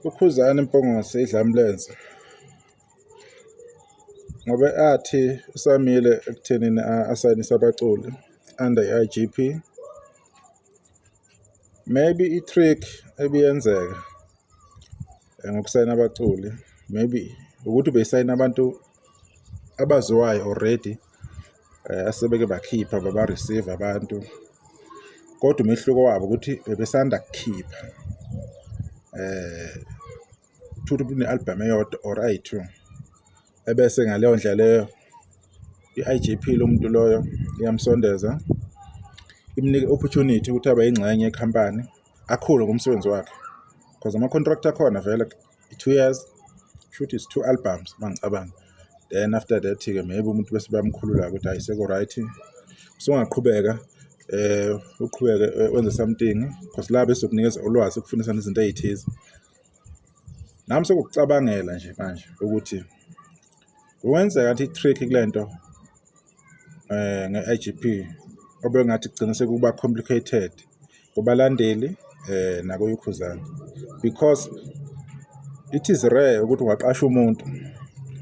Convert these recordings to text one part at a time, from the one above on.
uKhuzani Mpongose iDlamlenze ngoba athi usamile ekuthenini asayinise abaculi under i-IGP. Maybe i-trick ebiyenzeka ngokusayina abaculi maybe ukuthi besayina abantu abaziwayo already, asebeke bakhipha baba-receive abantu, kodwa umehluko wabo ukuthi bebesanda kukhipha ukuthi une-album eyodwa or ayi-2, ebese ngaleyo ndlela leyo i-IGP lo muntu loyo iyamsondeza, imnike opportunity ukuthi abe yingxenye yekhampani, akhule ngomsebenzi wakhe because ama-contract akhona vele 2 years, shoot is 2 albums mangicabanga. Then after that-ke maybe umuntu bese bayamkhulula ukuthi ayiseko right, usungaqhubeka uqhubeke wenze something because la bese ukunikeza ulwazi ukufundisa nezinto ezithize. Nami sokucabangela nje manje ukuthi kwenzeka ukuthi i-trick kulento nge-IGP obengathi kugcina sekuba complicated kubalandeli nakuYukhuzani, because it is rare ukuthi ungaqasha umuntu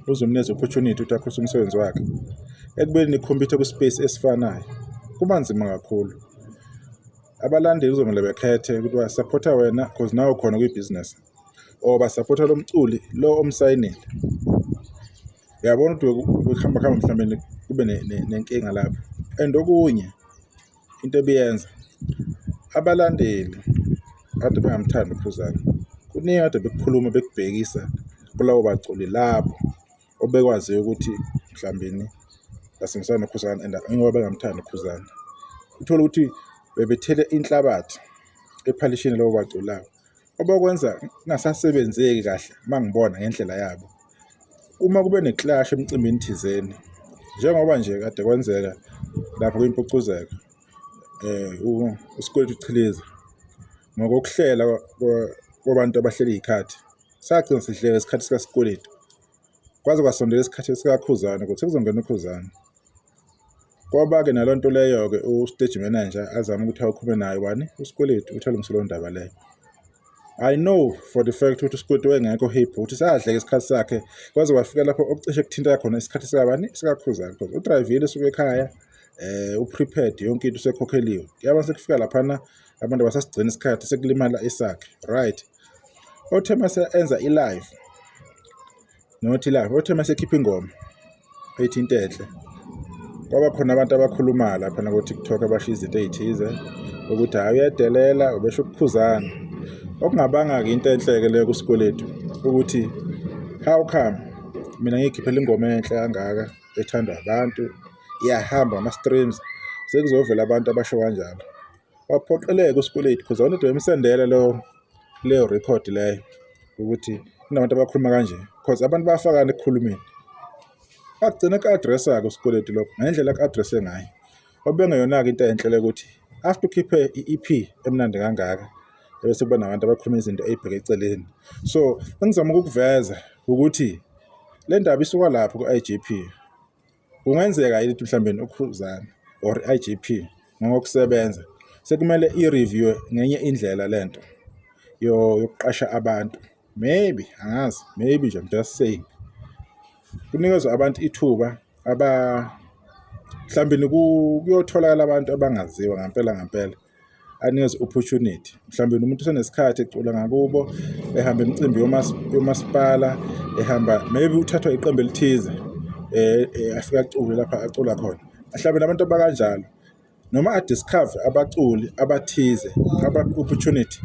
uzomnikeza opportunity ukuthi akhulise umsebenzi wakhe ekubeni nikhompyutha ku-space esifanayo, kuba nzima kakhulu. Abalandeli uzomele bekhethe ukuthi basupporta wena because nawe khona kwi-business or basupporta lo mculi lo omsayinile. Uyabona ukuthi ukuhamba mhlawumbe kube nenkinga lapho. And okunye into ebiyenza abalandeli kade bengamthandi uKhuzani, kuningi kade bekukhuluma bekubhekisa kulawo baculi labo obekwazi ukuthi mhlawumbe basingisana noKhuzani and ingoba bengamthandi uKhuzani. Uthola ukuthi bebethele inhlabathi ephalishini labo baculi labo, obakwenza kungasasebenzeki kahle mangibona ngendlela yabo. Uma kube neclash emcimbini thizeni njengoba nje kade kwenzeka lapho kwiMpucuzeko, uSikweletu Chiliza ngokuhlela kwabantu abahleli izikhathi sagcina sidleka isikhathi sikaSikweletu, kwaze kwasondela isikhathi sikaKhuzani ukuthi sekuzongena uKhuzani. Kwaba-ke naloo nto leyo-ke u-stage manager azama ukuthi awukhulume naye wani uSikweletu ukuthi alungise leyo ndaba leyo. I know for the fact ukuthi uSikweletu wayengekho happy ukuthi sadleka isikhathi sakhe, kwaze kwafika lapho okucishe kuthinta khona isikhathi sikaKhuzani because udrayivile usuke ekhaya, uprepared yonke into usekhokheliwe. Yaba sekufika laphana abantu basasigcina isikhathi sekulimala isakhe, right? Othe mase enza i-live nothi live, othe mase ekhipha ingoma ethi into enhle, kwaba khona abantu abakhuluma lapha ku-TikTok abashiya izinto ezithize ukuthi hayi uyadelela ubesho ukuKhuzani, okungabanga-ke into enhle-ke leyo kuSikweletu ukuthi how come mina ngiyikhiphela ingoma enhle kangaka ethandwa abantu, iyahamba ama-streams, sekuzovela abantu abasho kanjalo. Waphoqeleka uSikweletu because abantu bemsendela leyo record leyo ukuthi kunabantu abakhuluma kanje because abantu bayafakana ekukhulumeni. Agcina ka-addressa-ke uSikweletu lokho ngendlela ka-addresse ngayo, obengeyona-ke into enhle ukuthi after ukhiphe i-EP emnandi kangaka bese kuba nabantu abakhuluma izinto ey'bheke eceleni. So engizama ukukuveza ukuthi le ndaba isuka lapho ku-IGP. Kungenzeka yini mhlawumbe uKhuzani or i-IGP ngokusebenza sekumele i-review ngenye indlela lento yokuqasha abantu, maybe angazi, maybe nje I'm just saying kunikezwe abantu ithuba mhlawumbe kuyotholakala abantu abangaziwa ngampela anikezwe opportunity. Mhlawumbe umuntu usenesikhathi ecula ngakubo, ehamba imicimbi yomasipala, ehamba maybe uthathwa iqembu elithize, afika acule lapha acula khona. Mhlawumbe nabantu abakanjalo noma adiscover abaculi abathize aba-opportunity,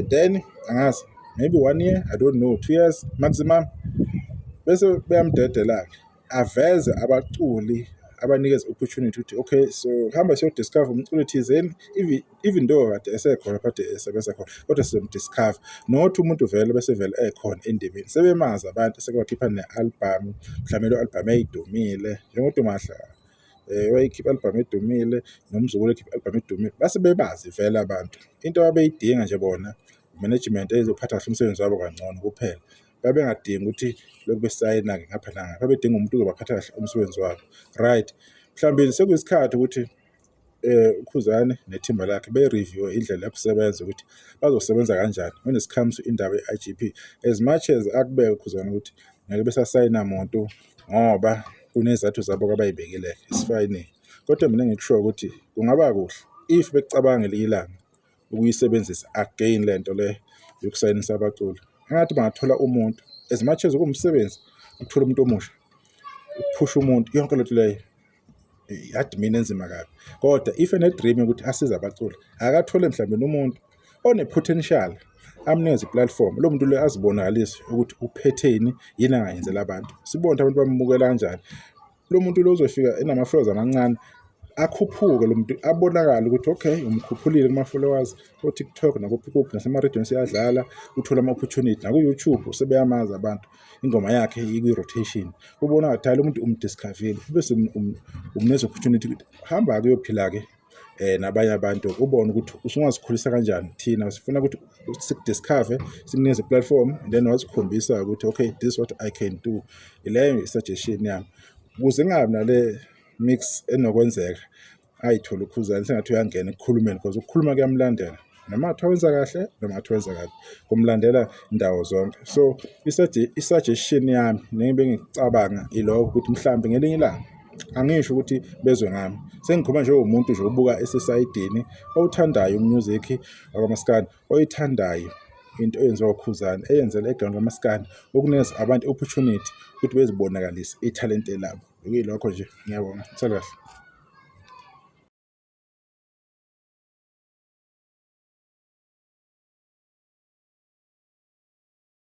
then angazi maybe 1 year, I don't know, 2 years maximum, bese beyamdedela-ke aveze abaculi abanikeza opportunity ukuthi okay, so hamba siyodiscover umculi thizeni, even though kade esekhona phade esebenza khona, kodwa sizomdiscover. Not umuntu vele bese vele ekhona endibeni, sebemazi abantu sekwakhipha ne-album, mhlawumbe lo album eyidumile njengoDumahla wayikhipha i-album edumile, noMzukulu ekhipha i-album edumile, base bebazi vele abantu. Into abeyidinga nje bona management ezophatha kahle umsebenzi wabo kangcono kuphela. Babengadingi ukuthi lokhu besayina-ke ngapha nangapha, babedinga umuntu ozobaphatha kahle umsebenzi wabo, right? Mhlawumbe sekuyisikhathi ukuthi uKhuzani nethimba lakhe be-review indlela yokusebenza ukuthi bazosebenza kanjani when it comes to indaba ye-IGP. As much as akubeka uKhuzani ukuthi ngeke besasayina muntu ngoba kunezathu zabo abayibekile isifayini, kodwa mina ngikusho ukuthi kungaba kuhle if becabanga ilanga ukuyisebenzisa again lento le yokusayinisa abaculi. Ngathi bangathola umuntu as much as kumsebenzi ukuthola umuntu omusha, ukuphusha umuntu, yonke lento leyo i-admin enzima kabi. Kodwa if ene-dream ukuthi asize abaculi, akathole mhlawumbe umuntu one-potential amnikeze i-platform, lo muntu lo azibonakalise ukuthi uphetheni, yini angayenzela abantu, sibone abantu bambukela kanjani. Lo muntu lo uzofika enama-followers amancane, akhuphuke lo muntu, abonakala ukuthi okay umkhuphulile kuma-followers ko-TikTok nakuphi nasema-radio siyadlala, uthola ama-opportunity naku-YouTube sebeyamazi abantu, ingoma yakhe ikwi-rotation, ubona ngathi lo muntu umdiscoverile, bese umneza opportunity ukuthi hamba kuyophila-ke nabanye abantu, ubone ukuthi usungazikhulisa kanjani. Thina sifuna ukuthi sikudiscover, sikunikeze i-platform and then wasikhombisa ukuthi okay this is what I can do. Ileyo i-suggestion yami ukuze ngabi nale mix enokwenzeka ayithola uKhuzani sengathi uyangena ekukhulumeni, because ukukhuluma kuyamlandela noma athi wenza kahle noma athi wenza kabi, kumlandela indawo zonke. So i-suggestion yami nengibe ngicabanga iloko ukuthi mhlambe ngelinye ilanga, angisho ukuthi bezwe ngami, sengikhuluma nje umuntu nje ubuka esesayidini owuthandayo umusic wakwaMaskandi, oyithandayo into eyenziwa uKhuzani, eyenzela eground kaMaskandi, ukunikeza abantu opportunity ukuthi bezibonakalise ithalente labo. Yilokho nje, ngiyabonga. Sakahle.